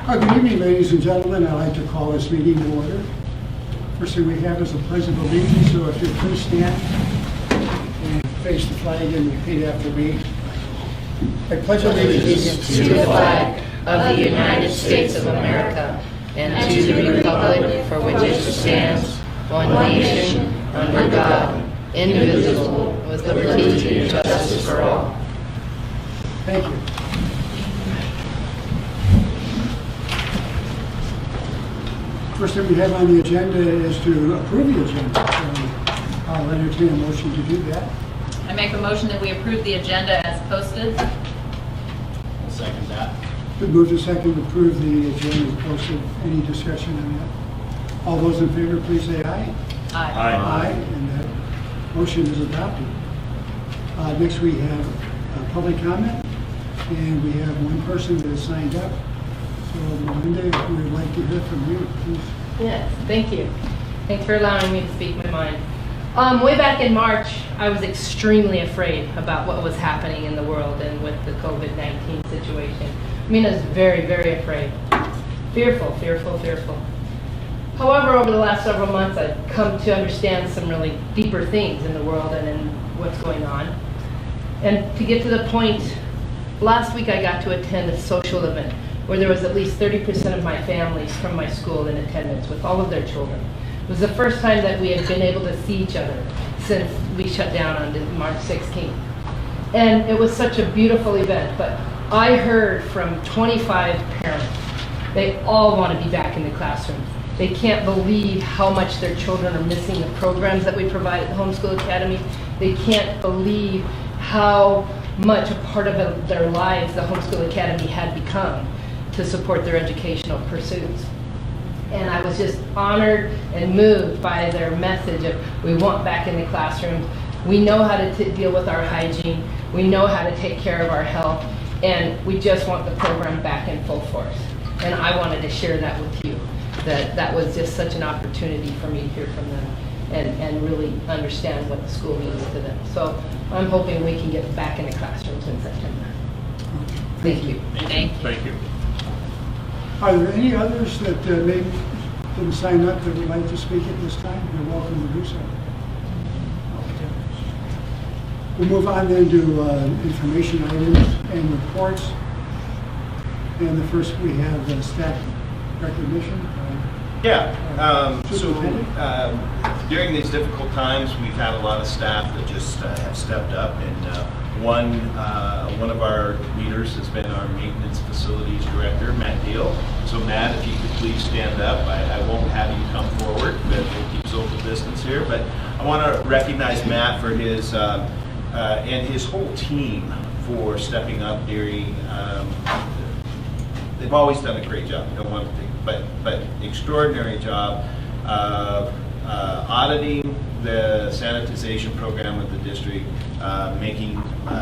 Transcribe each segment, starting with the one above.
Good evening, ladies and gentlemen. I'd like to call this meeting to order. First thing we have is a pledge of allegiance, so if you'd please stand and face the flag and repeat after me. I pledge allegiance to the flag of the United States of America and to the republic for which it stands, one nation, under God, indivisible, with liberty and justice for all. Thank you. First thing we have on the agenda is to approve the agenda. So I'll entertain a motion to do that. I make a motion that we approve the agenda as posted. I'll second that. Been moved to second to approve the agenda as posted. Any discussion on that? All those in favor, please say aye. Aye. Aye, and that motion is adopted. Next we have public comment, and we have one person that has signed up. So Melinda, we would like to hear from you, please. Yes, thank you. Thanks for allowing me to speak my mind. Way back in March, I was extremely afraid about what was happening in the world and with the COVID-19 situation. I mean, I was very, very afraid. Fearful. However, over the last several months, I've come to understand some really deeper things in the world and in what's going on. And to get to the point, last week I got to attend a social event where there was at least 30% of my families from my school in attendance with all of their children. It was the first time that we had been able to see each other since we shut down on March 16th. And it was such a beautiful event, but I heard from 25 parents, they all want to be back in the classroom. They can't believe how much their children are missing the programs that we provide at the Homeschool Academy. They can't believe how much a part of their lives the Homeschool Academy had become to support their educational pursuits. And I was just honored and moved by their message of we want back in the classrooms. We know how to deal with our hygiene. We know how to take care of our health. And we just want the program back in full force. And I wanted to share that with you. That was just such an opportunity for me to hear from them and really understand what the school means to them. So I'm hoping we can get back in the classrooms in September. Thank you. Thank you. Are there any others that maybe didn't sign up that would like to speak at this time? You're welcome to do so. Okay. We'll move on then to information items and reports. And the first we have staff recognition. During these difficult times, we've had a lot of staff that just have stepped up, and one of our leaders has been our maintenance facilities director, Matt Deal. So Matt, if you could please stand up. I won't have you come forward, but we'll keep social distance here. But I want to recognize Matt for his and his whole team for stepping up during. They've always done a great job. I don't want to think, but extraordinary job of auditing the sanitization program of the district, making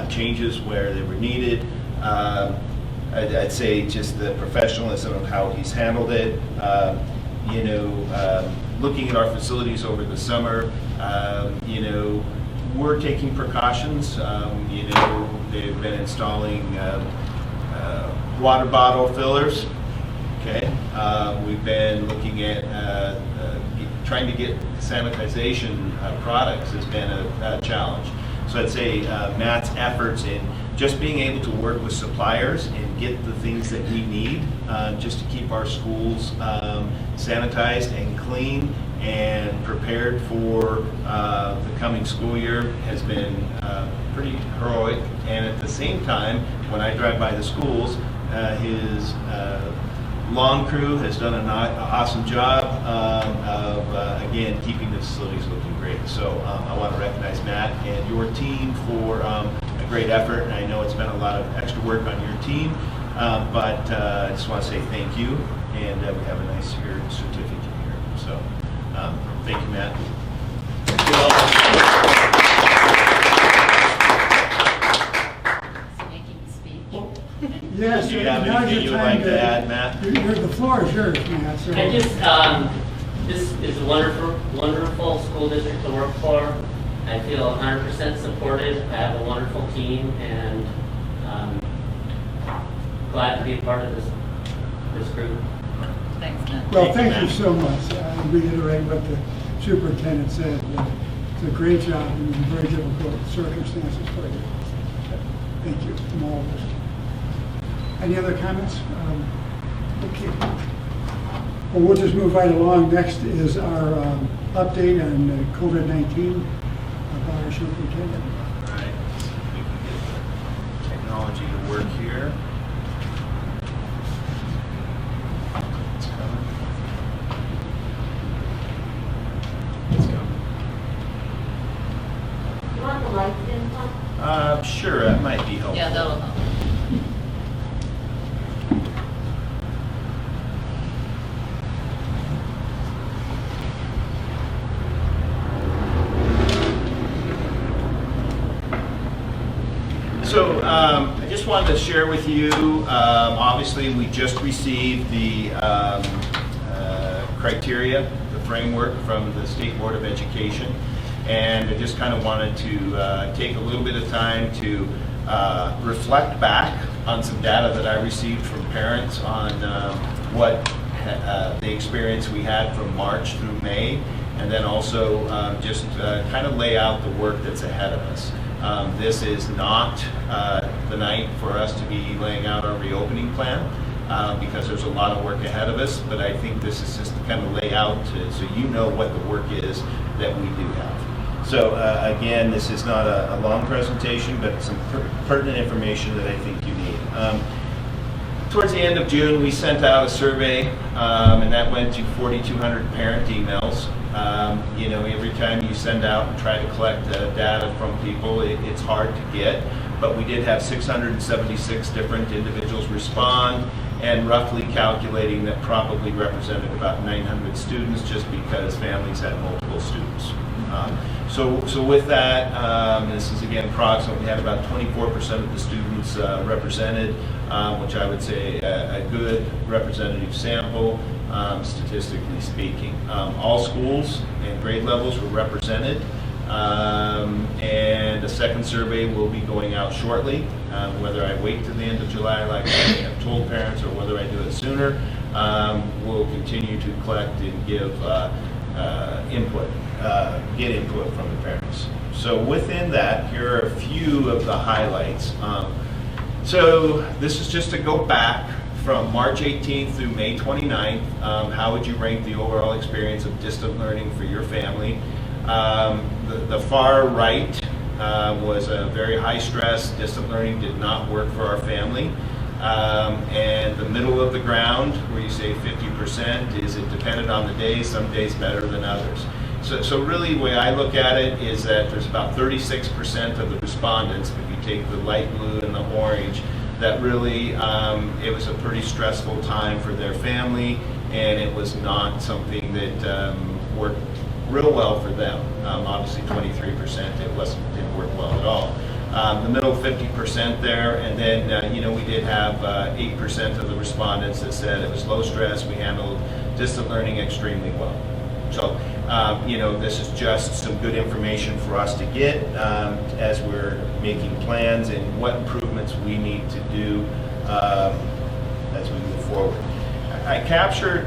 changes where they were needed. I'd say just the professionalism of how he's handled it. Looking at our facilities over the summer, we're taking precautions. They've been installing water bottle fillers. Okay, we've been looking at trying to get sanitization products has been a challenge. So I'd say Matt's efforts in just being able to work with suppliers and get the things that we need just to keep our schools sanitized and clean and prepared for the coming school year has been pretty heroic. And at the same time, when I drive by the schools, his lawn crew has done an awesome job of, again, keeping the facilities looking great. So I want to recognize Matt and your team for a great effort. And I know it's been a lot of extra work on your team, but I just want to say thank you. And we have a nice certificate here. So thank you, Matt. Yes, do you have anything you would like to add, Matt? The floor is yours, Matt. So. I just, this is a wonderful school district to work for. I feel 100% supported. I have a wonderful team, and glad to be a part of this this group. Thanks, Matt. Well, Thank you, thank you so much. I reiterate what the superintendent said. It's a great job in very difficult circumstances for you. Thank you from all of us. Any other comments? Okay. Well, we'll just move right along. Next is our update on COVID-19 by our superintendent. All right, let's see if we can get the technology to work here. It's coming. It's coming. You want the lights in, Tom? Sure, that might be helpful. Yeah, that'll help. So I just wanted to share with you, obviously we just received the criteria, the framework from the State Board of Education, and I just kind of wanted to take a little bit of time to reflect back on some data that I received from parents on what the experience we had from March through May, and then also just kind of lay out the work that's ahead of us. This is not the night for us to be laying out our reopening plan because there's a lot of work ahead of us, but I think this is just to kind of lay out so you know what the work is that we do have. So again, this is not a long presentation, but some pertinent information that I think you need. Towards the end of June, we sent out a survey, and that went to 4,200 parent emails. You know, every time you send out and try to collect data from people, it's hard to get, but we did have 676 different individuals respond, and roughly calculating that probably represented about 900 students, just because families had multiple students. So with that, this is again approximate. We had about 24% of the students represented, which I would say a good representative sample, statistically speaking. All schools and grade levels were represented, and a second survey will be going out shortly. Whether I wait to the end of July, like I have told parents, or whether I do it sooner, we'll continue to collect and give input. Get input from the parents. So within that, here are a few of the highlights. So this is just to go back from March 18th through May 29th. How would you rank the overall experience of distant learning for your family? The far right was a very high stress. Distant learning did not work for our family. And the middle of the ground, where you say 50%, is it depended on the day, some days better than others. So really, the way I look at it is that there's about 36% of the respondents, if you take the light blue and the orange, that really it was a pretty stressful time for their family, and it was not something that worked real well for them. Obviously 23%, didn't work well at all. The middle 50% there, and then you know, we did have 8% of the respondents that said it was low stress. We handled distant learning extremely well. So you know, this is just some good information for us to get as we're making plans and what improvements we need to do as we move forward. I captured,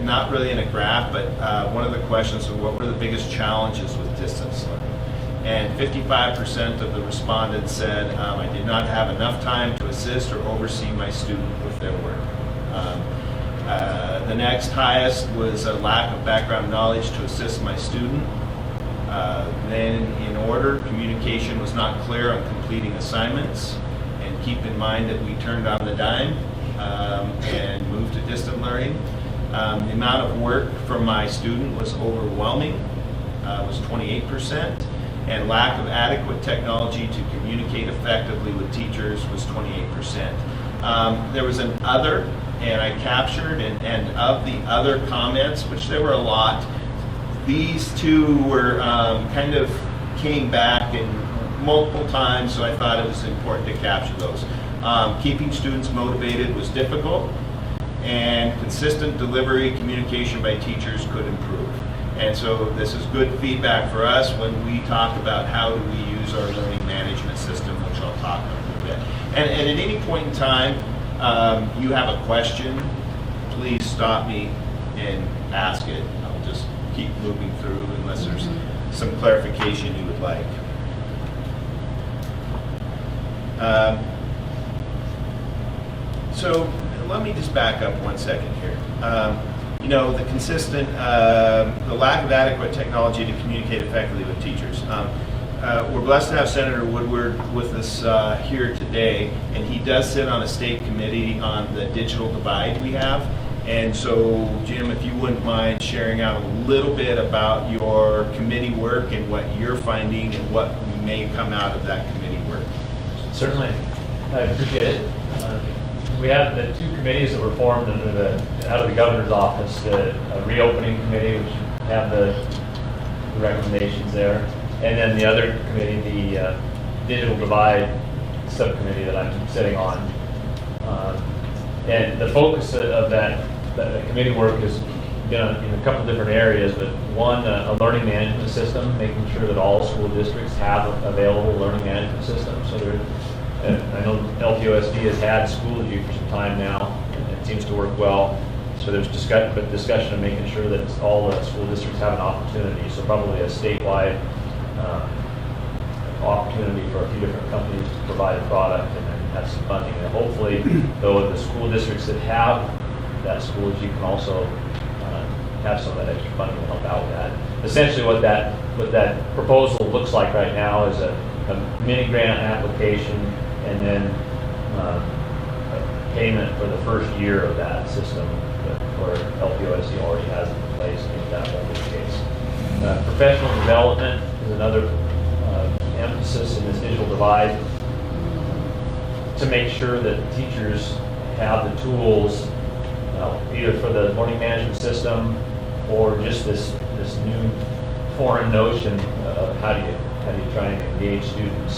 not really in a graph, but one of the questions of what were the biggest challenges with distance learning. And 55% of the respondents said, I did not have enough time to assist or oversee my student with their work. The next highest was a lack of background knowledge to assist my student. Then in order, communication was not clear on completing assignments. And keep in mind that we turned on the dime and moved to distant learning. The amount of work from my student was overwhelming, was 28%. And lack of adequate technology to communicate effectively with teachers was 28%. There was an other, and I captured, and of the other comments, which there were a lot, these two were kind of came back and multiple times, so I thought it was important to capture those. Keeping students motivated was difficult, and consistent delivery communication by teachers could improve. And so this is good feedback for us when we talk about how do we use our learning management system, which I'll talk about a little bit. And at any point in time, you have a question stop me and ask it. I'll just keep moving through unless there's some clarification you would like. So let me just back up 1 second here. You know, the consistent, the lack of adequate technology to communicate effectively with teachers. We're blessed to have Senator Woodward with us here today, and he does sit on a state committee on the digital divide we have. And so, Jim, if you wouldn't mind sharing out a little bit about your committee work and what you're finding and what may come out of that committee work. Certainly, I appreciate it. We have the two committees that were formed out of the governor's office, the reopening committee, which have the recommendations there, and then the other committee, the digital divide subcommittee that I'm sitting on. And the focus of that committee work has been in a couple different areas, but one, a learning management system, making sure that all school districts have available learning management systems. So I know LPOSD has had Schoology for some time now, and it seems to work well. So there's discussion of making sure that all the school districts have an opportunity. So probably a statewide opportunity for a few different companies to provide a product and then have some funding. And hopefully, though, the school districts that have that Schoology can also have some of that extra funding to help out with that. Essentially, what that proposal looks like right now is a mini grant application and then a payment for the first year of that system, where LPOSD already has it in place, if that won't be the case. Professional development is another emphasis in this digital divide, to make sure that teachers have the tools, either for the learning management system or just this new foreign notion of how do you try and engage students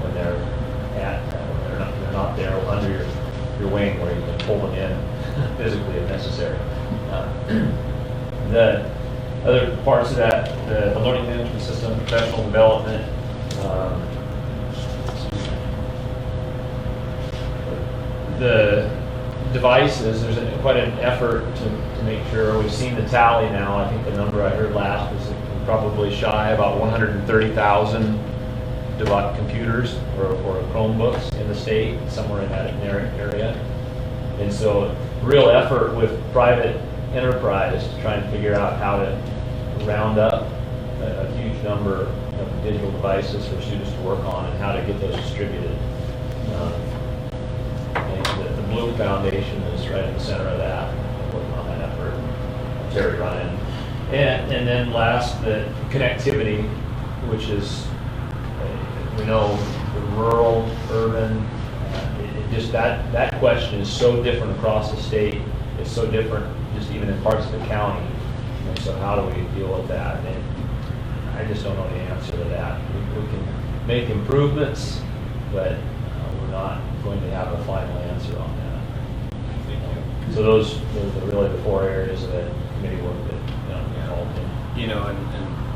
when they're not there under your wing, where you can pull them in physically if necessary. The other parts of that, the learning management system, professional development, the devices, there's quite an effort to make sure. We've seen the tally now. I think the number I heard last was probably shy about 130,000 computers or Chromebooks in the state, somewhere in that area. And so real effort with private enterprise to try and figure out how to round up a huge number of digital devices for students to work on and how to get those distributed. And the Bloom Foundation is right in the center of that, working on that effort. Terry Ryan. And then last, the connectivity, which is, we know, the rural, urban, just that question is so different across the state. It's so different just even in parts of the county. And so how do we deal with that? And I just don't know the answer to that. We can make improvements, but we're not going to have a final answer on that. So those are really the four areas of the committee work that I'm involved in. You know, and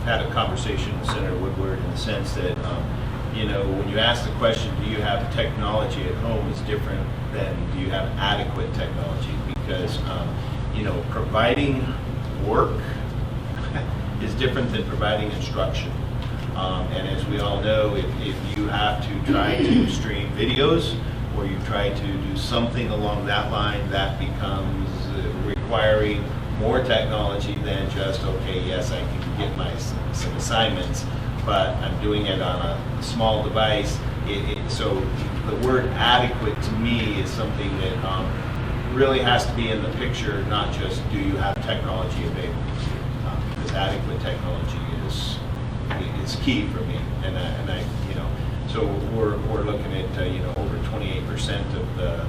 had a conversation with Senator Woodward in the sense that, you know, when you ask the question, do you have technology at home, is different than do you have adequate technology? Because, you know, providing work is different than providing instruction. And as we all know, if you have to try to stream videos or you try to do something along that line, that becomes requiring more technology than just, okay, yes, I can get some assignments, but I'm doing it on a small device. So the word adequate to me is something that really has to be in the picture, not just do you have technology available to you, because adequate technology is key for me, and I you know, so we're looking at you know, over 28% of the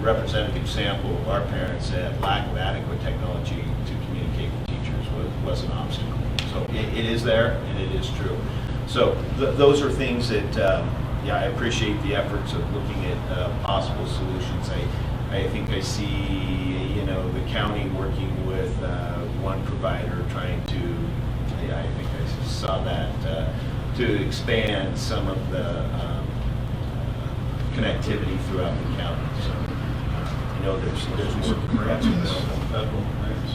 representative sample of our parents said lack of adequate technology to communicate with teachers was an obstacle. So it is there, and it is true. So those are things that yeah, I appreciate the efforts of looking at possible solutions. I think I see, you know, the county working with one provider trying to, yeah, I think I saw that, to expand some of the connectivity throughout the county. So, You know, there's more grants available, federal grants.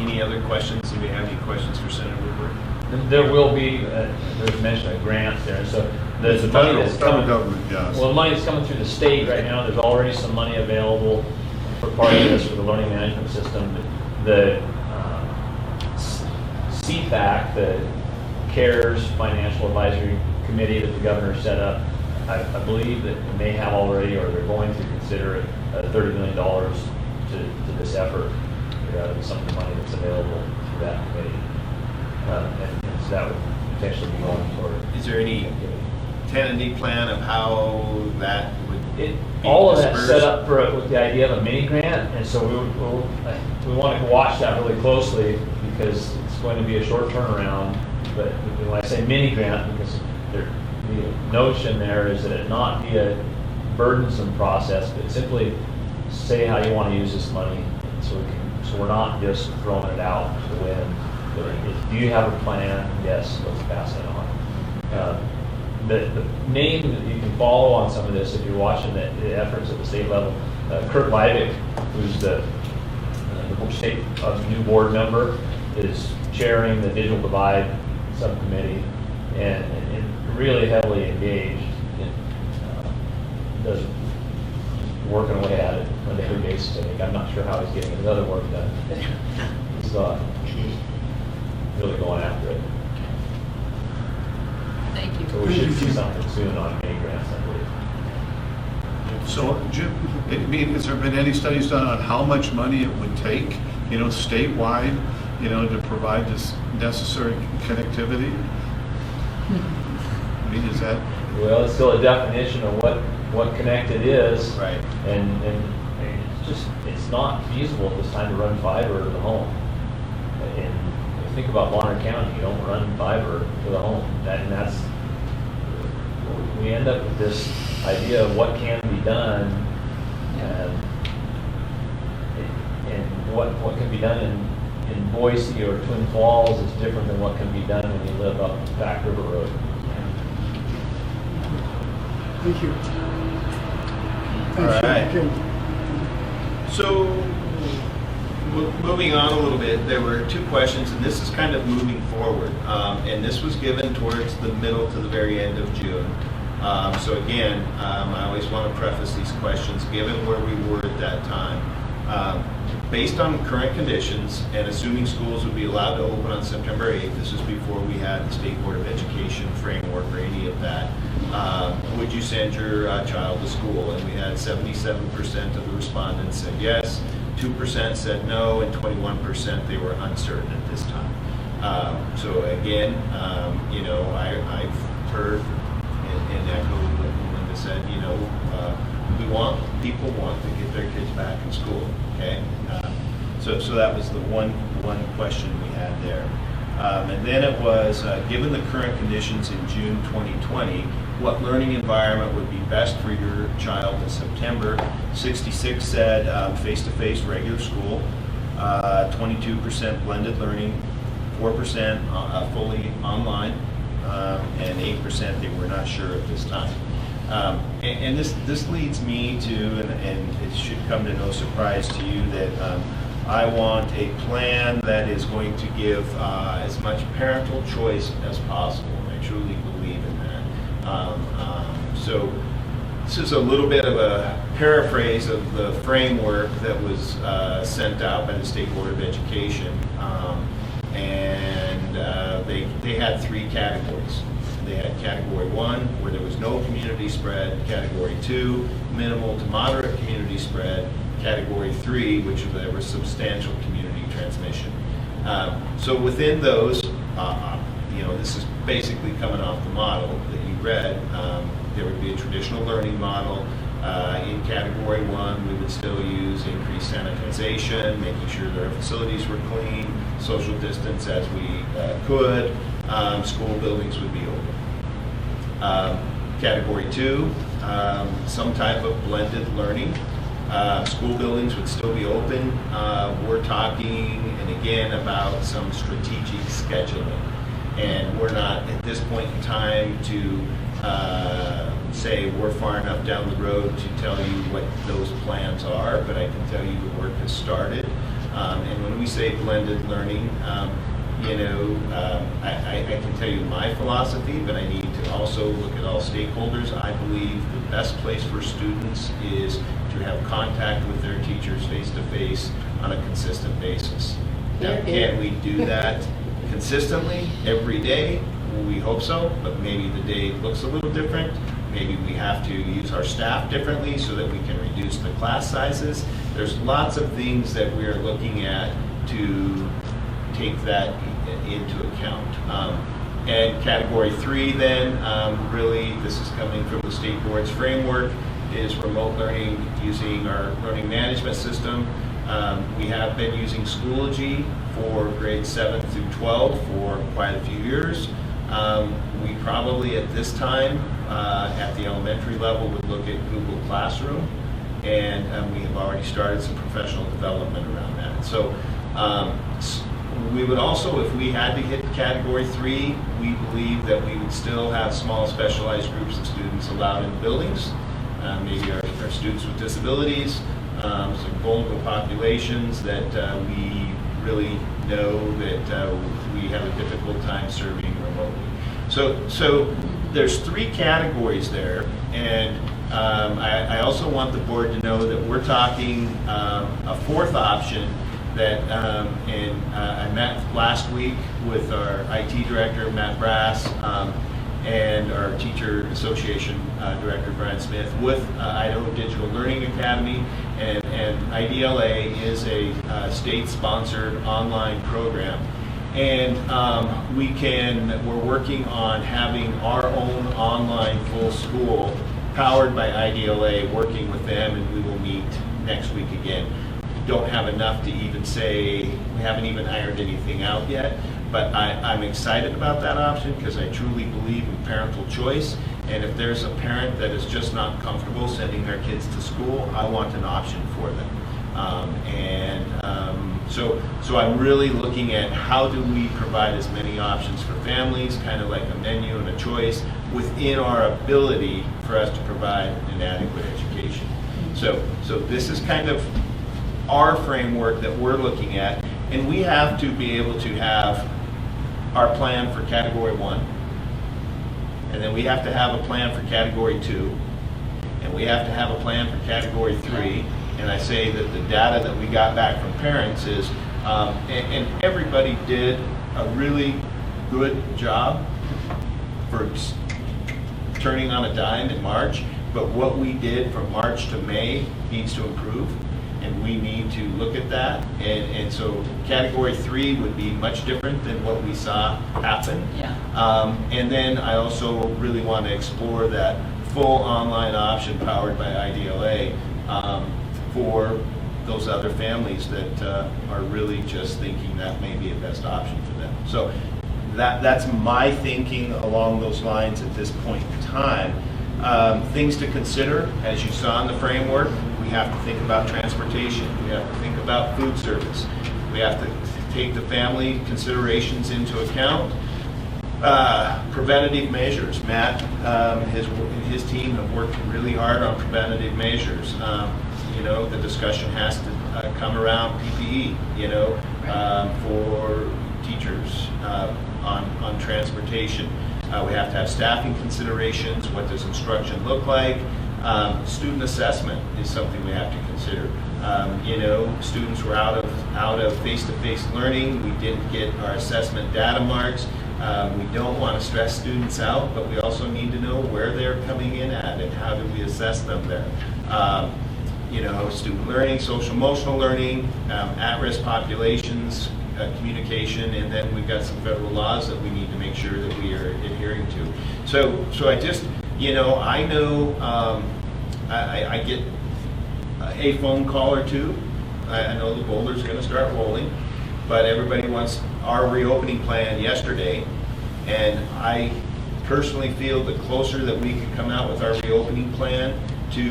Any other questions? Do we have any questions for Senator Woodward? There will be, there's mention of grants there, so there's the money that's Federal coming. government, yes. Well, the money that's coming through the state right now, there's already some money available for part of this for the learning management system. The CFAC, the CARES Financial Advisory Committee that the governor set up, I believe that they may have already, or they're going to consider $30 million to this effort, some of the money that's available through that committee. And so that would potentially be going toward. Is there any tentative plan of how that would be All of dispersed? that's set up with the idea of a mini grant, and so we want to watch that really closely because it's going to be a short turnaround. But when I say mini grant, because the notion there is that it not be a burdensome process, but simply say how you want to use this money, so we're not just throwing it out to the wind. Do you have a plan? Yes, let's pass it on. The name that you can follow on some of this, if you're watching the efforts at the state level, Kurt Leibig, who's the state new board member, is chairing the Digital Divide subcommittee and really heavily engaged. Does working away at it on a daily basis. I think I'm not sure how he's getting his other work done. He's really going after it. Thank you. So we should see something soon on mini grants, I believe. So, Jim, has there been any studies done on how much money it would take, statewide, to provide this necessary connectivity? I mean, is that? Well, it's still a definition of what connected is. Right. And it's not feasible at this time to run fiber to the home. And if you think about Bonner County, you don't run fiber to the home. That's we end up with this idea of what can be done, and what can be done in Boise or Twin Falls is different than what can be done when you live up Back River Road. Thank you. All right. Okay. So, moving on a little bit, there were two questions, and this is kind of moving forward. And this was given towards the middle to the very end of June. So again, I always want to preface these questions, given where we were at that time. Based on current conditions, and assuming schools would be allowed to open on September 8th, this is before we had the State Board of Education framework or any of that, would you send your child to school? And we had 77% of the respondents said yes, 2% said no, and 21% they were uncertain at this time. So again, I've heard and echoed what Linda said, people want to get their kids back in school, okay? So that was the one question we had there. And then it was, given the current conditions in June 2020, what learning environment would be best for your child in September? 66 said face-to-face regular school, 22% blended learning, 4% fully online, and 8% they were not sure at this time. And this leads me to, and it should come to no surprise to you, that I want a plan that is going to give as much parental choice as possible. I truly believe in that. So this is a little bit of a paraphrase of the framework that was sent out by the State Board of Education. And they had three categories. They had category 1, where there was no community spread, category 2, minimal to moderate community spread, category 3, which there was substantial community transmission. So within those, this is basically coming off the model that you read. There would be a traditional learning model. In category 1, we would still use increased sanitization, making sure that our facilities were clean, social distance as we could. School buildings would be open. Category 2, some type of blended learning. School buildings would still be open. We're talking, and again, about some strategic scheduling. And we're not, at this point in time, to say we're far enough down the road to tell you what those plans are, but I can tell you the work has started. And when we say blended learning, I can tell you my philosophy, but I need to also look at all stakeholders. I believe the best place for students is to have contact with their teachers face-to-face on a consistent basis. Now, can we do that consistently every day? We hope so, but maybe the day looks a little different. Maybe we have to use our staff differently so that we can reduce the class sizes. There's lots of things that we are looking at to take that into account. And category 3 then, really this is coming from the state board's framework, is remote learning using our learning management system. We have been using Schoology for grades 7 through 12 for quite a few years. We probably at this time, at the elementary level, would look at Google Classroom, and we have already started some professional development around that. So we would also, if we had to hit category 3, we believe that we would still have small specialized groups of students allowed in buildings, maybe our students with disabilities, some vulnerable populations that we really know that we have a difficult time serving remotely. So there's 3 categories there, and I also want the board to know that we're talking a 4th option that, and I met last week with our IT director, Matt Brass, and our teacher association director, Brian Smith, with Idaho Digital Learning Academy, and IDLA is a state-sponsored online program. And we're working on having our own online full school powered by IDLA, working with them, and we will meet next week again. Don't have enough to even say, we haven't even ironed anything out yet, but I'm excited about that option because I truly believe in parental choice. And if there's a parent that is just not comfortable sending their kids to school, I want an option for them. So I'm really looking at how do we provide as many options for families, kind of like a menu and a choice within our ability for us to provide an adequate education. So this is kind of our framework that we're looking at, and we have to be able to have our plan for category 1, and then we have to have a plan for category 2, and we have to have a plan for category 3. And I say that the data that we got back from parents is, and everybody did a really good job for turning on a dime in March, but what we did from March to May needs to improve, and we need to look at that. And so category 3 would be much different than what we saw happen. Yeah. And then I also really want to explore that full online option powered by IDLA for those other families that are really just thinking that may be a best option for them. So that's my thinking along those lines at this point in time. Things to consider, as you saw in the framework, we have to think about transportation, we have to think about food service, we have to take the family considerations into account. Preventative measures. Matt, his team have worked really hard on preventative measures. The discussion has to come around PPE, for teachers on transportation. We have to have staffing considerations. What does instruction look like? Student assessment is something we have to consider. Students were out of face-to-face learning. We didn't get our assessment data marks. We don't want to stress students out, but we also need to know where they're coming in at and how do we assess them there. Student learning, social emotional learning, at-risk populations, communication, and then we've got some federal laws that we need to make sure that we are adhering to. So I just, I know I get a phone call or two. I know the boulder's going to start rolling, but everybody wants our reopening plan yesterday, and I personally feel the closer that we can come out with our reopening plan to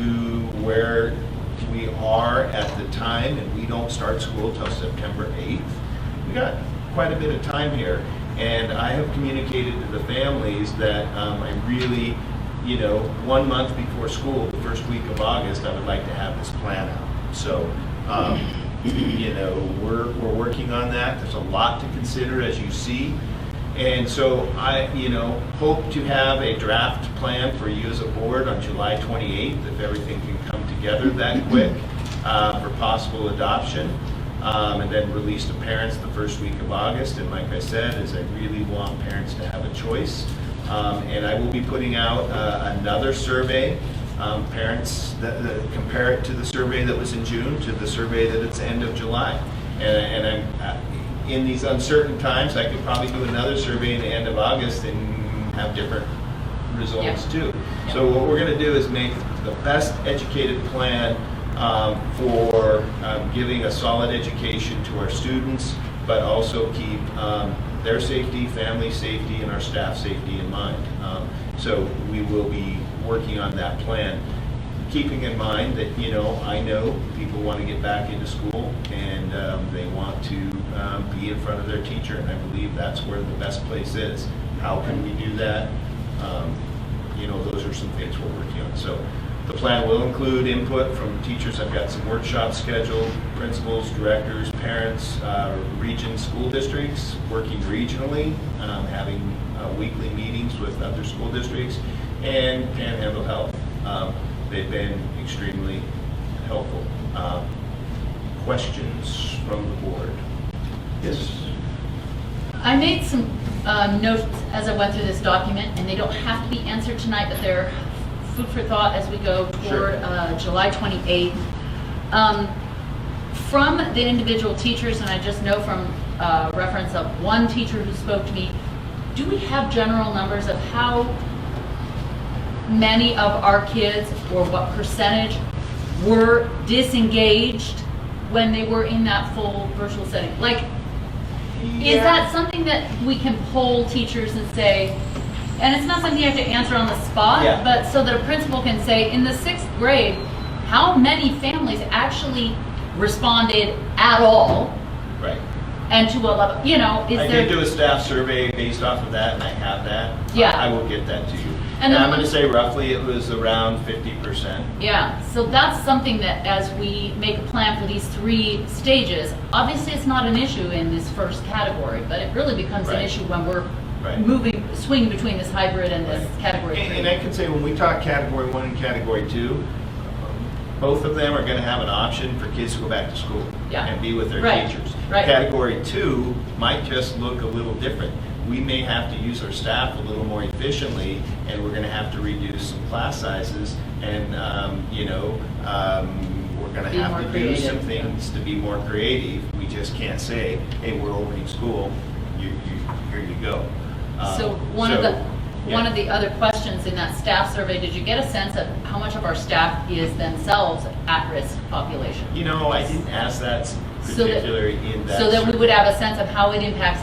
where we are at the time, and we don't start school till September 8th, we got quite a bit of time here. And I have communicated to the families that I really you know, 1 month before school, the first week of August, I would like to have this plan out. So, you know, we're working on that. There's a lot to consider, as you see. And so I, you know, hope to have a draft plan for you as a board on July 28th, if everything can come together that quick, for possible adoption. And then release to parents the first week of August. And like I said, is I really want parents to have a choice. And I will be putting out another survey. Parents that compare it to the survey that was in June to the survey that it's end of July. And I'm in these uncertain times, I could probably do another survey in the end of August and have different results too. So what we're going to do is make the best educated plan for giving a solid education to our students, but also keep their safety, family safety, and our staff safety in mind. So we will be working on that plan, keeping in mind that, you know, I know people want to get back into school and they want to be in front of their teacher, and I believe that's where the best place is. How can we do that? You know, those are some things we're working on. So the plan will include input from teachers. I've got some workshops scheduled, principals, directors, parents, region school districts, working regionally, having weekly meetings with other school districts, and Panhandle Health. They've been extremely helpful. Questions from the board? Yes. I made some notes as I went through this document, and they don't have to be answered tonight, but they're food for thought as we go toward July 28th. From the individual teachers, and I just know from reference of one teacher who spoke to me, do we have general numbers of how many of our kids, or what percentage, were disengaged when they were in that full virtual setting? Like, is that something that we can poll teachers and say, and it's not something you have to answer on the spot, but so that a principal can say, in the 6th grade, how many families actually responded at all? Right. And to a level, you know, is I there... did do a staff survey based off of that, and I have that. Yeah. I will get that to you. And I'm going to say roughly it was around 50%. Yeah, so that's something that as we make a plan for these 3 stages, obviously it's not an issue in this first category, but it really becomes an issue when we're swinging between this hybrid and this category 3. And I can say when we talk category 1 and category 2, both of them are going to have an option for kids to go back to school and be with their teachers. Right. Category 2 might just look a little different. We may have to use our staff a little more efficiently, and we're going to have to reduce some class sizes, and you know, we're going to have to do some things to be more creative. We just can't say, hey, we're opening school, here you go. So one of the other questions in that staff survey, did you get a sense of how much of our staff is themselves at-risk population? You know, I didn't ask that particularly in that. So that we would have a sense of how it impacts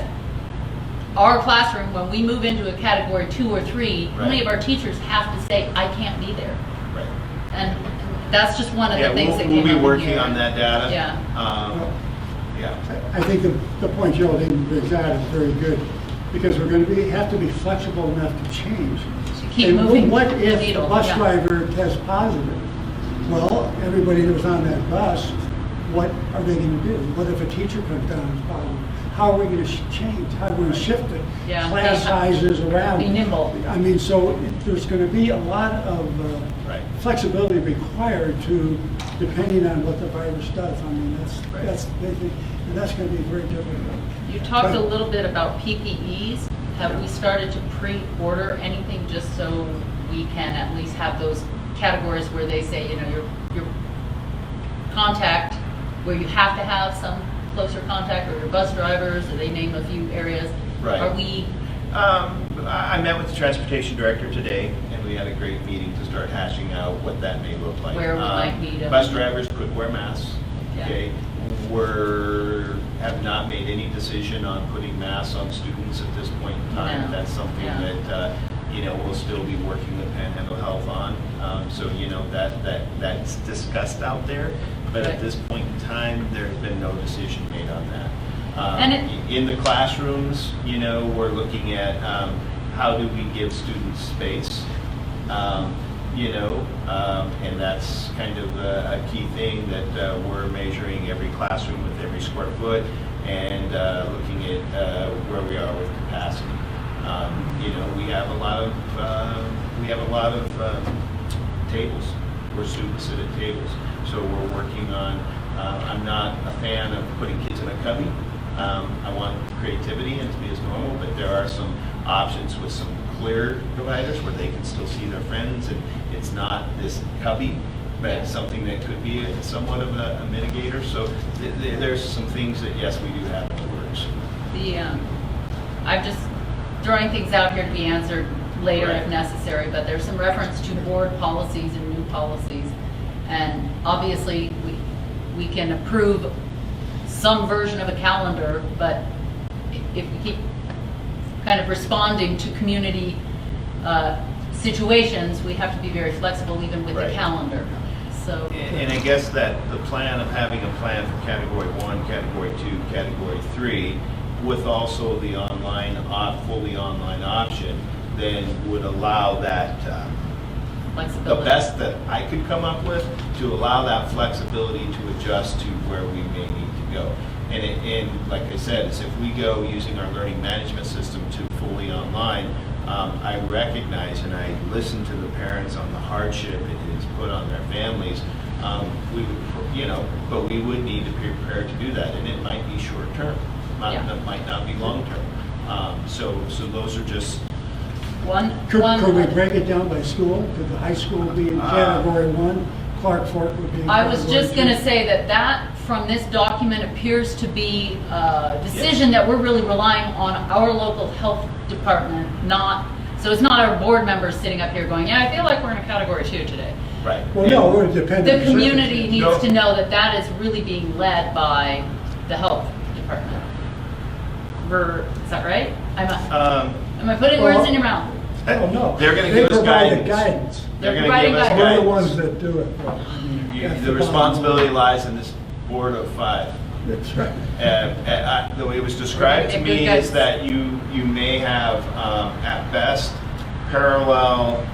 our classroom when we move into a category 2 or 3. How many of our teachers have to say, I can't be there? Right. And that's just one of the things that came up. We'll be working on that data. I think the point Geraldine brings out is very good, because we're going to have to be flexible enough to change. Keep moving what if the needle, the bus driver tests positive? Well, everybody that was on that bus, what are they going to do? What if a teacher comes down as positive? How are we going to change? How are we going to shift it? Class sizes around. Be nimble. I mean, so there's going to be a lot of flexibility required to, depending on what the virus does. I mean, that's going to be very difficult. You talked a little bit about PPEs. Have we started to pre-order anything just so we can at least have those categories where they say, you know, your contact, where you have to have some closer contact, or your bus drivers, or they name a few areas. Right. Are we... I met with the transportation director today, and we had a great meeting to start hashing out what that may look like. Where we might need bus drivers could wear masks. Okay. Have not made any decision on putting masks on students at this point in time. No. That's something that you know, we'll still be working with Panhandle Health on. So you know, that's discussed out there, but at this point in time, there's been no decision made on that. In the classrooms, you know, we're looking at how do we give students space And that's kind of a key thing that we're measuring every classroom with every square foot and looking at where we are with capacity. We have a lot of tables where students sit at tables, so we're working on. I'm not a fan of putting kids in a cubby. I want creativity and to be as normal, but there are some options with some clear dividers where they can still see their friends, and it's not this cubby, but something that could be somewhat of a mitigator. So there's some things that, yes, we do have in the works. I'm just throwing things out here to be answered later Right. if necessary, but there's some reference to board policies and new policies. And obviously, we can approve some version of a calendar, but if we keep kind of responding to community situations, we have to be very flexible even with the Right. calendar. So, And I guess that the plan of having a plan for Category 1, Category 2, Category 3, with also the online, fully online option, then would allow that, the flexibility. best that I could come up with, to allow that flexibility to adjust to where we may need to go. And like I said, is if we go using our learning management system to fully online, I recognize and I listen to the parents on the hardship it is put on their families. But we would need to be prepared to do that, and it might be short term, might not be long term. So those are just. Could we break it down by school? Could the high school be in category 1, Clark Fork would be in I was category just going to 2? say that from this document appears to be a decision that we're really relying on our local health department, so it's not our board members sitting up here going, yeah, I feel like we're in a category 2 today. Right. Well, no, it would depend. The on community circumstances. needs to know that that is really being led by the health department. Is that right? Am I putting words in your mouth? Oh, no. They're going to They give us provide the guidance. They're They're going to give providing us guidance. We're the guidance. ones that do it. Well, I mean, that's The the responsibility bottom lies in this board of 5. line. That's right. The way it was described to Good me guidance. is that you may have, at best, parallel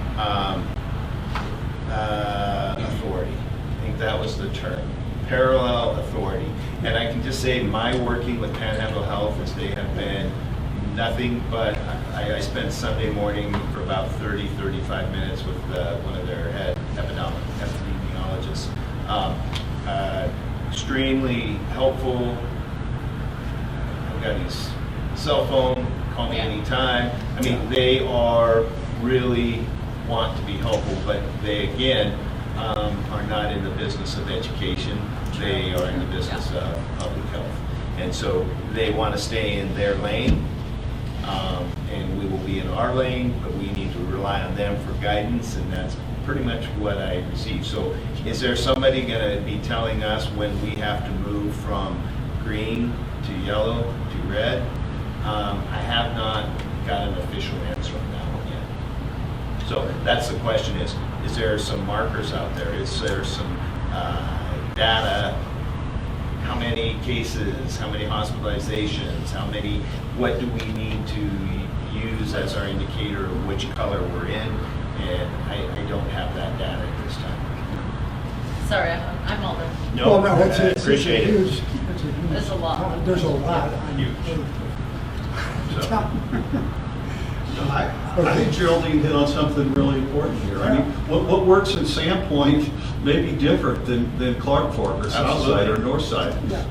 authority. I think that was the term, parallel authority. And I can just say my working with Panhandle Health is they have been nothing but, I spent Sunday morning for about 30-35 minutes with one of their head epidemiologists. Extremely helpful. I've got his cell phone, call me anytime. I mean, they are really want to be helpful, but they, again, are not in the business of education. They are in the business of public health. And so they want to stay in their lane, and we will be in our lane, but we need to rely on them for guidance, and that's pretty much what I receive. So is there somebody going to be telling us when we have to move from green to yellow to red? I have not got an official answer on that one yet. So that's the question is there some markers out there? Is there some data? How many cases, how many hospitalizations, what do we need to use as our indicator of which color we're in? And I don't have that data at this time. Sorry, I'm older. Well, no, it's a Appreciate it. huge. It's a huge. There's a lot. There's a lot. Huge. So, I think Geraldine hit on something really important here. I mean, what works in Sandpoint may be different than Clark Fork or Southside or Northside. Yeah.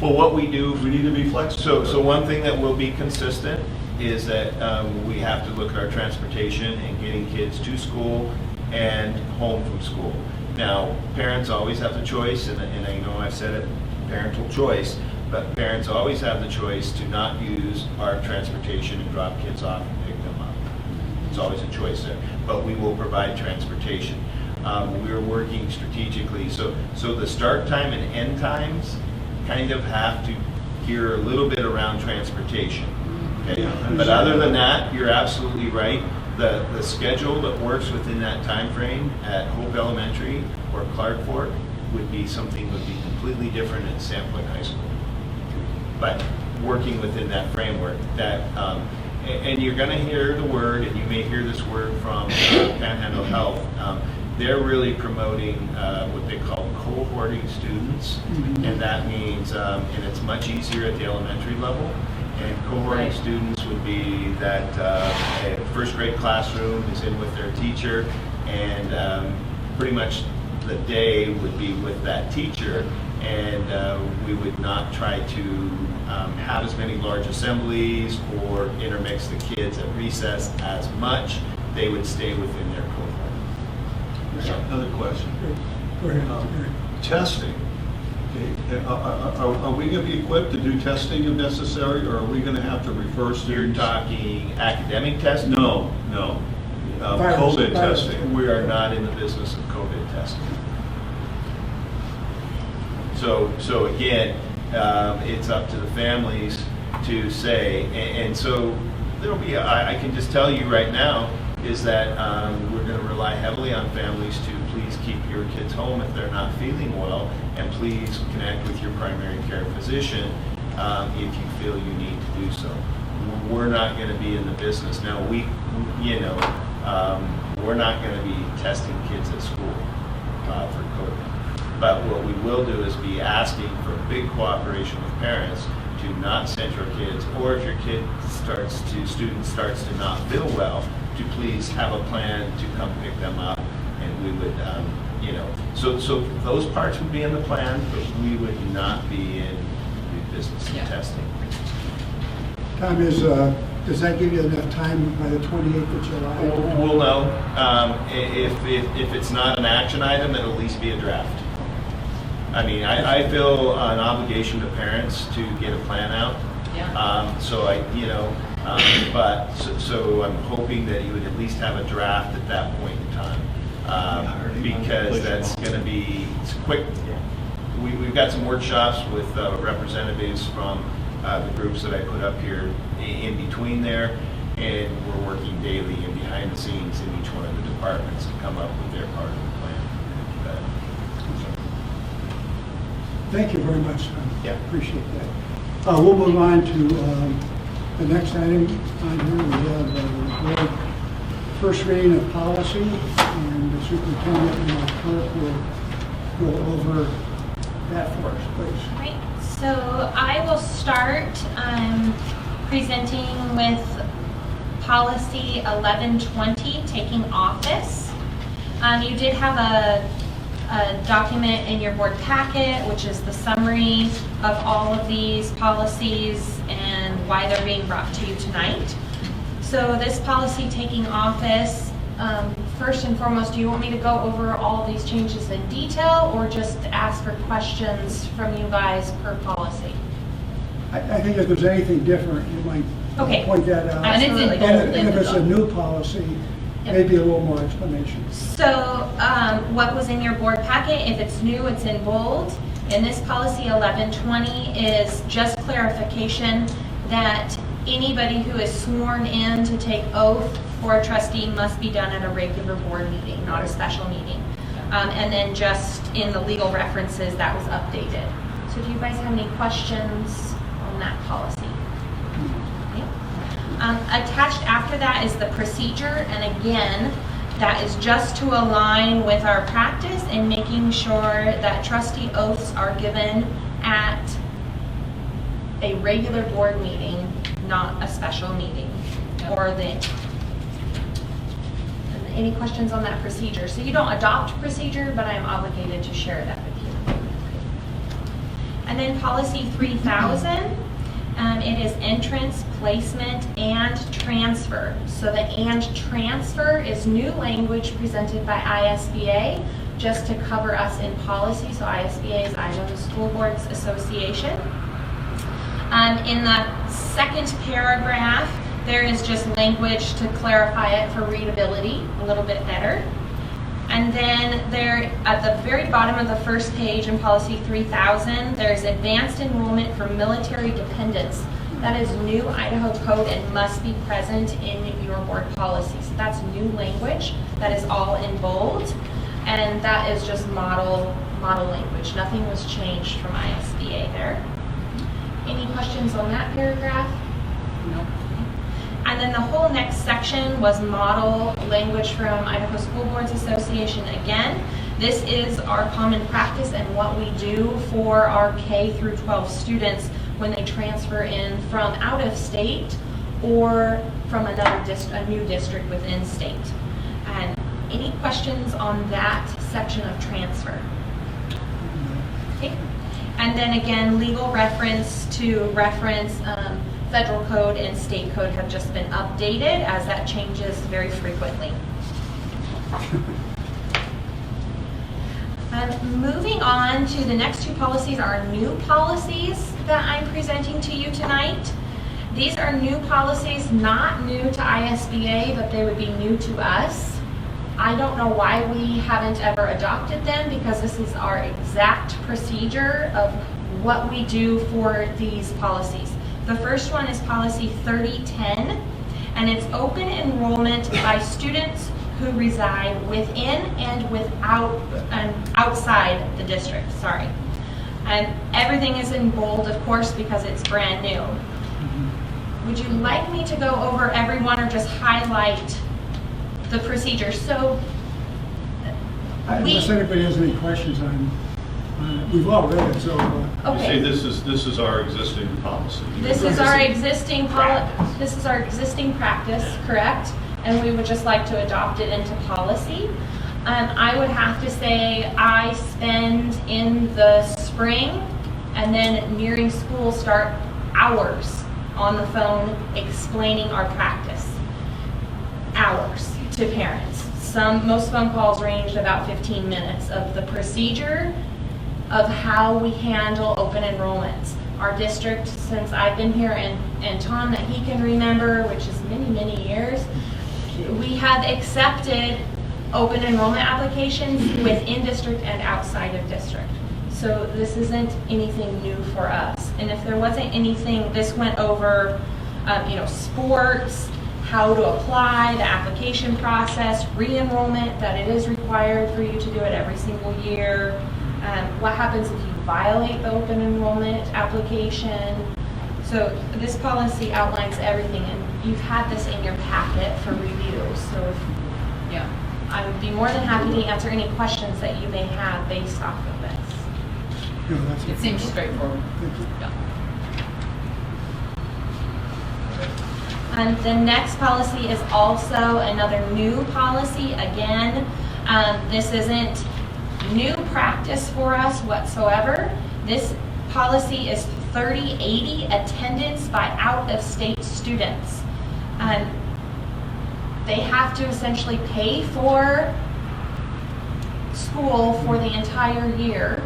well, what we do, We need to be flexible. so one thing that will be consistent is that we have to look at our transportation and getting kids to school and home from school. Now, parents always have the choice, and I know I've said it, parental choice, but parents always have the choice to not use our transportation and drop kids off and pick them up. It's always a choice there, but we will provide transportation. We're working strategically, so the start time and end times kind of have to gear a little bit around transportation. Okay, but other than that, you're absolutely right. The schedule that works within that time frame at Hope Elementary or Clark Fork would be completely different at Sandpoint High School. But working within that framework, that and you're going to hear the word, and you may hear this word from Panhandle Health, they're really promoting what they call cohorting students, and that means, and it's much easier at the elementary level. And cohorting students would be that a first grade classroom is in with their teacher, and pretty much the day would be with that teacher, and we would not try to have as many large assemblies or intermix the kids at recess as much. They would stay within their cohort. Another question. Go ahead. Testing. Okay. Are we going to be equipped to do testing if necessary, or are we going to have to refer You're students? talking academic testing? No. COVID testing. We are not in the business of COVID testing. So again, it's up to the families to say, and so there'll be, I can just tell you right now, is that we're going to rely heavily on families to please keep your kids home if they're not feeling well, and please connect with your primary care physician if you feel you need to do so. We're not going to be in the business. Now, we're not going to be testing kids at school for COVID. But what we will do is be asking for big cooperation with parents to not send your kids, or if your student starts to not feel well, to please have a plan to come pick them up, and we would, so those parts would be in the plan, but we would not be in the business of testing. Tom, does that give you enough time by the 28th of July? We'll know. If it's not an action item, it'll at least be a draft. I mean, I feel an obligation to parents to get a plan out. Yeah. So I'm hoping that you would at least have a draft at that point in time, because that's going to be quick. We've got some workshops with representatives from the groups that I put up here in between there, and we're working daily and behind the scenes in each one of the departments to come up with their part of the plan. Thank you very much, Tom. Yeah. Appreciate that. We'll move on to the next item on here. We have the board first reading of policy, and the superintendent and our clerk will go over that for us, please. Right, so I will start presenting with policy 1120, taking office. You did have a document in your board packet, which is the summary of all of these policies and why they're being brought to you tonight. So this policy, taking office, first and foremost, do you want me to go over all of these changes in detail, or just ask for questions from you guys per policy? I think if there's anything different, you might Okay. point that out. And it's in bold And if it's a in the new policy, Yep. maybe a little more explanation. So what was in your board packet, if it's new, it's in bold. And this policy 1120 is just clarification that anybody who is sworn in to take oath for a trustee must be done at a regular board meeting, not a special meeting. And then just in the legal references, that was updated. So do you guys have any questions on that policy? Attached after that is the procedure, and again, that is just to align with our practice and making sure that trustee oaths are given at a regular board meeting, not a special meeting. Or any questions on that procedure? So you don't adopt procedure, but I am obligated to share that with you. And then policy 3000. It is entrance, placement, and transfer. So the and transfer is new language presented by ISBA just to cover us in policy. So ISBA is Idaho School Boards Association. In the second paragraph, there is just language to clarify it for readability a little bit better. And then there, at the very bottom of the first page in policy 3000, there's advanced enrollment for military dependents. That is new Idaho code and must be present in your board policy. So that's new language. That is all in bold. And that is just model language. Nothing was changed from ISBA there. Any questions on that paragraph? No. And then the whole next section was model language from Idaho School Boards Association again. This is our common practice and what we do for our K through 12 students when they transfer in from out of state or from a new district within state. And any questions on that section of transfer? Okay. And then again, legal reference to reference federal code and state code have just been updated as that changes very frequently. Moving on to the next two policies are new policies that I'm presenting to you tonight. These are new policies, not new to ISBA, but they would be new to us. I don't know why we haven't ever adopted them because this is our exact procedure of what we do for these policies. The first one is policy 3010, and it's open enrollment by students who reside within and outside the district, sorry. And everything is in bold, of course, because it's brand new. Would you like me to go over every one or just highlight the procedure? So, Unless anybody has any questions on it, we've all read it, so. You say this is our existing policy. This is our existing practice, correct? And we would just like to adopt it into policy. I would have to say I spend in the spring and then nearing school start hours on the phone explaining our practice. Hours to parents. Most phone calls ranged about 15 minutes of the procedure of how we handle open enrollments. Our district, since I've been here, and Tom that he can remember, which is many, many years, we have accepted open enrollment applications within district and outside of district. So this isn't anything new for us. And if there wasn't anything, this went over, sports, how to apply, the application process, re-enrollment, that it is required for you to do it every single year. What happens if you violate the open enrollment application? So this policy outlines everything, and you've had this in your packet for review. So I would be more than happy to answer any questions that you may have based off of this. It seems straightforward. Yeah. And the next policy is also another new policy. Again, this isn't new practice for us whatsoever. This policy is 3080 attendance by out-of-state students. They have to essentially pay for school for the entire year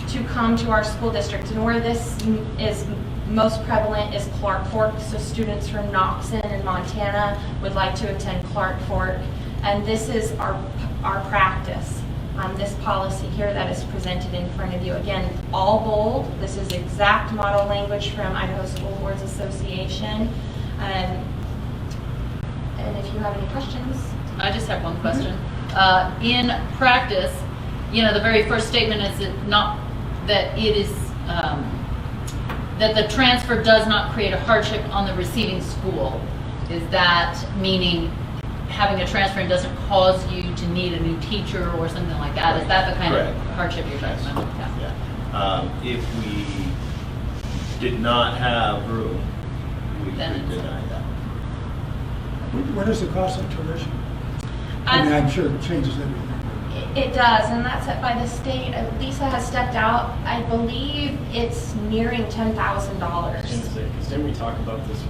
to come to our school district. And where this is most prevalent is Clark Fork. So students from Knoxon and Montana would like to attend Clark Fork. And this is our practice. This policy here that is presented in front of you. Again, all bold. This is exact model language from Idaho School Boards Association. And if you have any questions. I just have one question. In practice, the very first statement is that it is that the transfer does not create a hardship on the receiving school. Is that meaning having a transfer and doesn't cause you to need a new teacher or something like that? Is that the kind of hardship you're talking about? Yeah. If we did not have room, we could deny that. What is the cost of tuition? I'm sure it changes everything. It does, and that's set by the state. Lisa has stepped out. I believe it's nearing $10,000. Because didn't we talk about this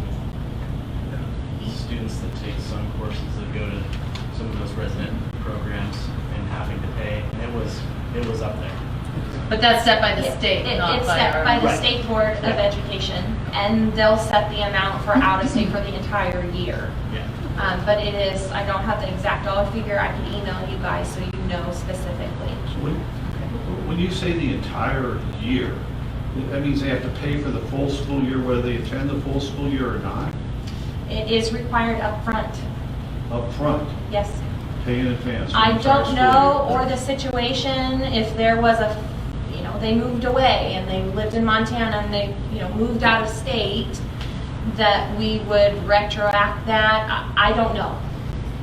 with students that take some courses that go to some of those resident programs and having to pay? And it was up there. But that's set by the state, not it's by set our... by the State Board of Education, and they'll set the amount for out of state for the entire year. Yeah. But it is, I don't have the exact dollar figure. I can email you guys so you know specifically. When you say the entire year, that means they have to pay for the full school year whether they attend the full school year or not? It is required up front. Up front, Yes. pay in advance. for the I entire don't school know, year. or the situation, if there was they moved away and they lived in Montana and they, moved out of state, that we would retroact that, I don't know.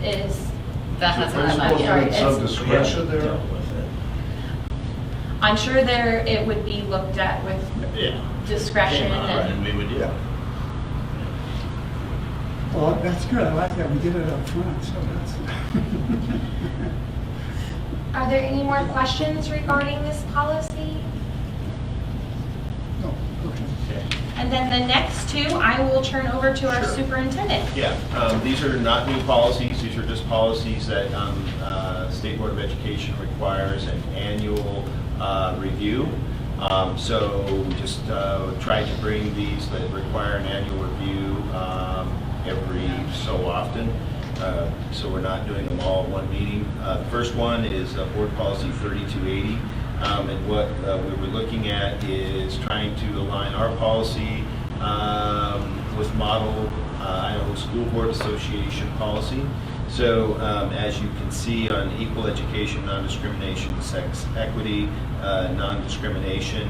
That hasn't There's come out yet. some discretion there. I'm sure it would be looked at with Yeah. discretion and, And we would do Yeah. it. Well, that's good, I like that, we did it up front, so that's. are there any more questions regarding this policy? No, okay. Okay. And then the next two, I will turn over to our Sure. superintendent. Yeah, these are not new policies, these are just policies that State Board of Education requires an annual review. So we just tried to bring these that require an annual review every so often. So we're not doing them all at one meeting. The first one is Board Policy 3280. And what we were looking at is trying to align our policy with model Idaho School Board Association policy. So as you can see on equal education, non-discrimination, sex equity, non-discrimination,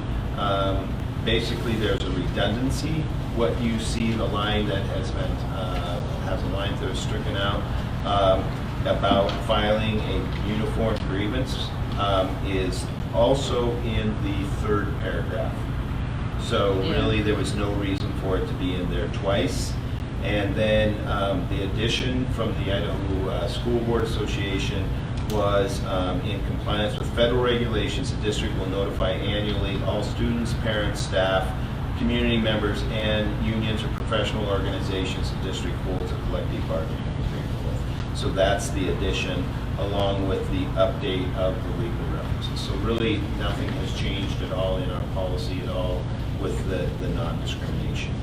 basically there's a redundancy. What you see, the line that has been, has a line that is stricken out about filing a uniform grievance is also in the third paragraph. So really, there was no reason for it to be in there twice. And then the addition from the Idaho School Board Association was in compliance with federal regulations. The district will notify annually all students, parents, staff, community members, and unions or professional organizations the district holds a collective bargaining agreement with. So that's the addition, along with the update of the legal references. So really, nothing has changed at all in our policy at all with the non-discrimination.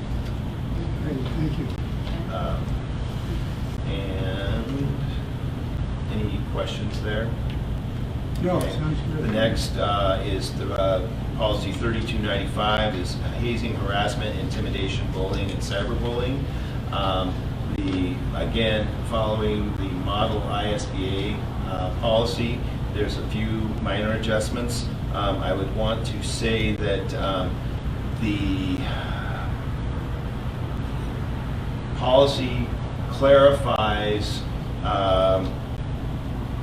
Great, thank you. And any questions there? No, Okay. sounds good. The next is the policy 3295 is hazing, harassment, intimidation, bullying, and cyberbullying. Again, following the model ISBA policy, there's a few minor adjustments. I would want to say that the policy clarifies,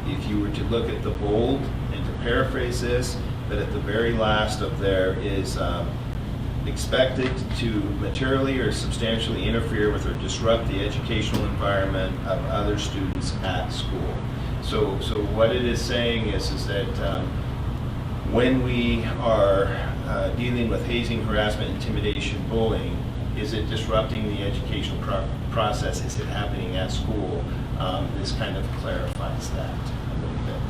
if you were to look at the bold and to paraphrase this, that at the very last of there is expected to materially or substantially interfere with or disrupt the educational environment of other students at school. So what it is saying is that when we are dealing with hazing, harassment, intimidation, bullying, is it disrupting the educational process? Is it happening at school? This kind of clarifies that a little bit.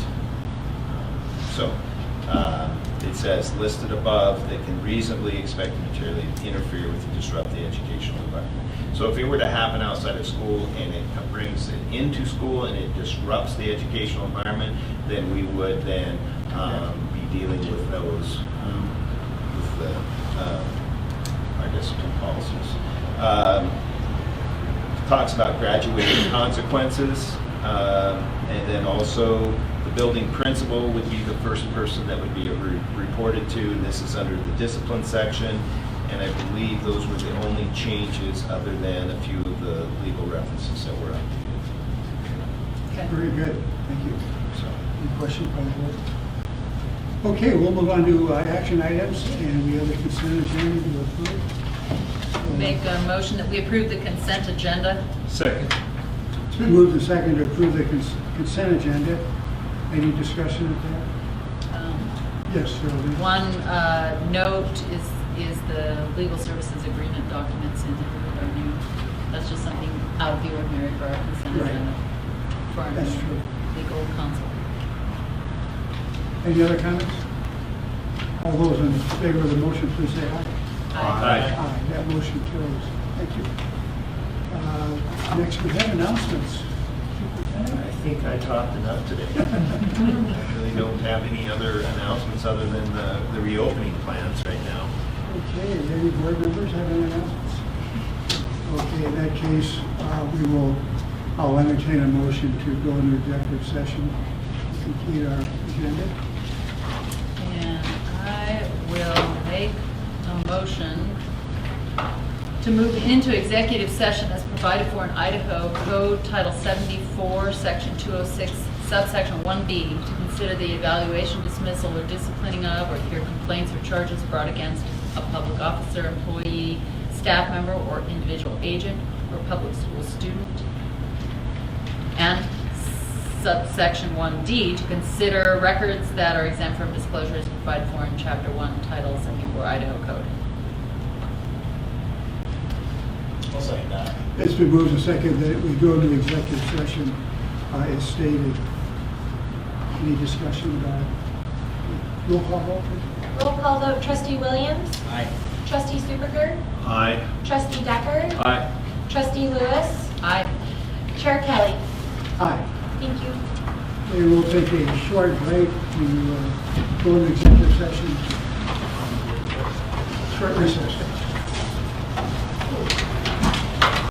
It says, listed above, they can reasonably expect to materially interfere with and disrupt the educational environment. So if it were to happen outside of school and it brings it into school and it disrupts the educational environment, then we would then be dealing with those, with the, I guess, two policies. Talks about graduating consequences, and then also the building principal would be the first person that would be reported to. This is under the discipline section, and I believe those were the only changes other than a few of the legal references that were updated. Okay. Very good, thank you. So, Any questions by the board? Okay, we'll move on to action items, and we have the consent agenda to approve. Make a motion that we approve the consent agenda. Second. It's been moved and seconded to approve the consent agenda. Any discussion of that? Yes, Shirley. One note is the legal services agreement documents in there are new. That's just something out of the ordinary for our consent Right. agenda. For our That's new true. legal counsel. Any other comments? All those in favor of the motion, please say aye. Aye, that motion carries. Thank you. Next, we have announcements. I think I talked enough today. I really don't have any other announcements other than the reopening plans right now. Okay, any board members have any announcements? Okay, in that case, I'll entertain a motion to go into executive session to complete our agenda. And I will make a motion to move into executive session as provided for in Idaho Code Title 74, Section 206, subsection 1B, to consider the evaluation, dismissal, or disciplining of, or hear complaints or charges brought against a public officer, employee, staff member, or individual agent, or public school student. And subsection 1D, to consider records that are exempt from disclosure as provided for in Chapter 1, Title 74, Idaho Code. I'll second that. It's been moved and seconded that we go into executive session as stated. Any discussion about it? Roll call vote, please. Roll call vote, trustee Williams, Aye. trustee Superger, Aye. trustee Decker, Aye. trustee Lewis, Aye. Chair Kelly. Aye. Thank you. We will take a short break to go into executive session. Short recess.